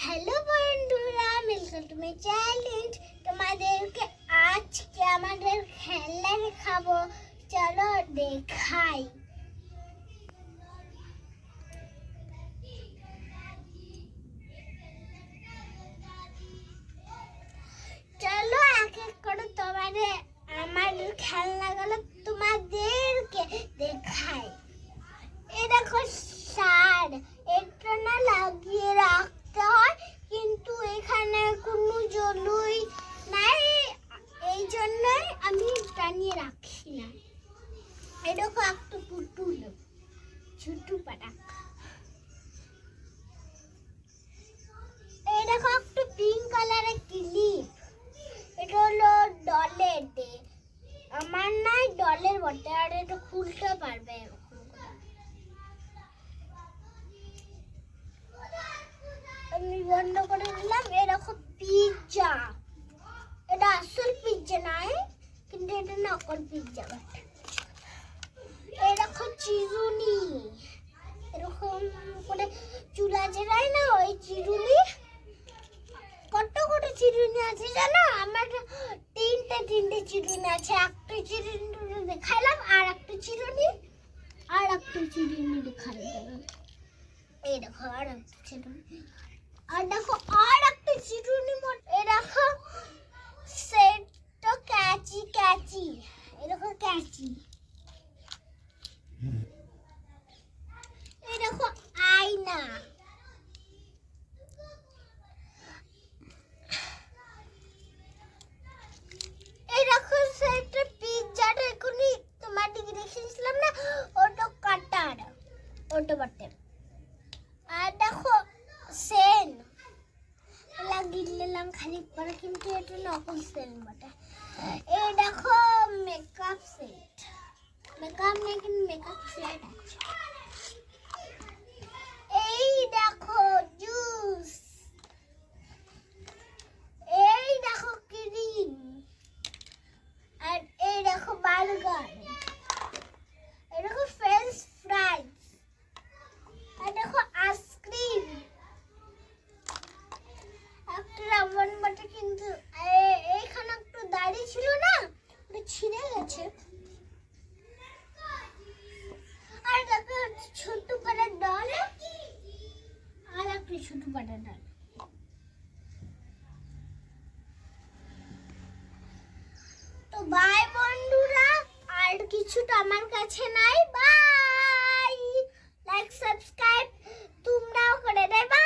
Hello বন্ধুরা, welcome to my challenge. তোমাদেরকে আজকে আমাদের খেলা দেখাবো, চলো দেখাই। চলো এক এক করে তোমাদের আমাদের খেলনাগুলো তোমাদেরকে দেখাই। এই দেখো সার, এটা না লাগিয়ে রাখতে হয়, কিন্তু এখানে কোনো জলই নাই, এই জন্যই আমি টানিয়ে রাখি না। এই দেখো একটা পুতুল, ছোট পাটা। এই দেখো একটা পিঙ্ক কালারের ক্লিপ, এটা হলো ডলের ডে। আমার নাই ডলের বটে, আর এটা খুলতে পারবে এরকম করে। আমি বন্ধ করে দিলাম। এরকম পিৎজা, এটা আসল পিৎজা নয়, কিন্তু এটা নকল পিৎজা বটে। এরকম চিরুনি, এরকম করে চুলা জেরায় না, ওই চিরুনি। কত কত চিরুনি আছে জানো? আমার তিনটে চিরুনি আছে। একটা চিরুনি দেখালাম, আর একটা চিরুনি দেখালাম। এই দেখো আর একটা চিরুনি, আর দেখো আর একটা চিরুনি। এই দেখো সেটা ক্যাচি, এই দেখো ক্যাচি। এই দেখো আয়না। এই দেখো সেটা পিৎজাটা এখনই তোমাদেরকে দেখিয়েছিলাম না, ওটা কাটার, ওটা বটে। আর দেখো সেন লাগিয়ে দিলাম খালি পরে, কিন্তু এটা নকল সেন বটে। এই দেখো মেকআপ সেট, মেকআপ নেই কিন্তু মেকআপ সেট আছে। এই দেখো জুস, এই দেখো ক্রিম, আর এই দেখো বার্গার, এই দেখো ফ্রেঞ্চ ফ্রাইজ, আর দেখো আইসক্রিম। একটা রাবণ বটে, কিন্তু এইখানে একটু দাড়ি ছিল না, ওটা ছিঁড়ে গেছে। আর দেখো ছোট পাড়ার ডাল, আর একটা ছোট পাড়ার ডাল। তো বাই বন্ধুরা, আর কিছু তো আমার কাছে নাই। বাই, লাইক সাবস্ক্রাইব তোমরাও করে দেবা।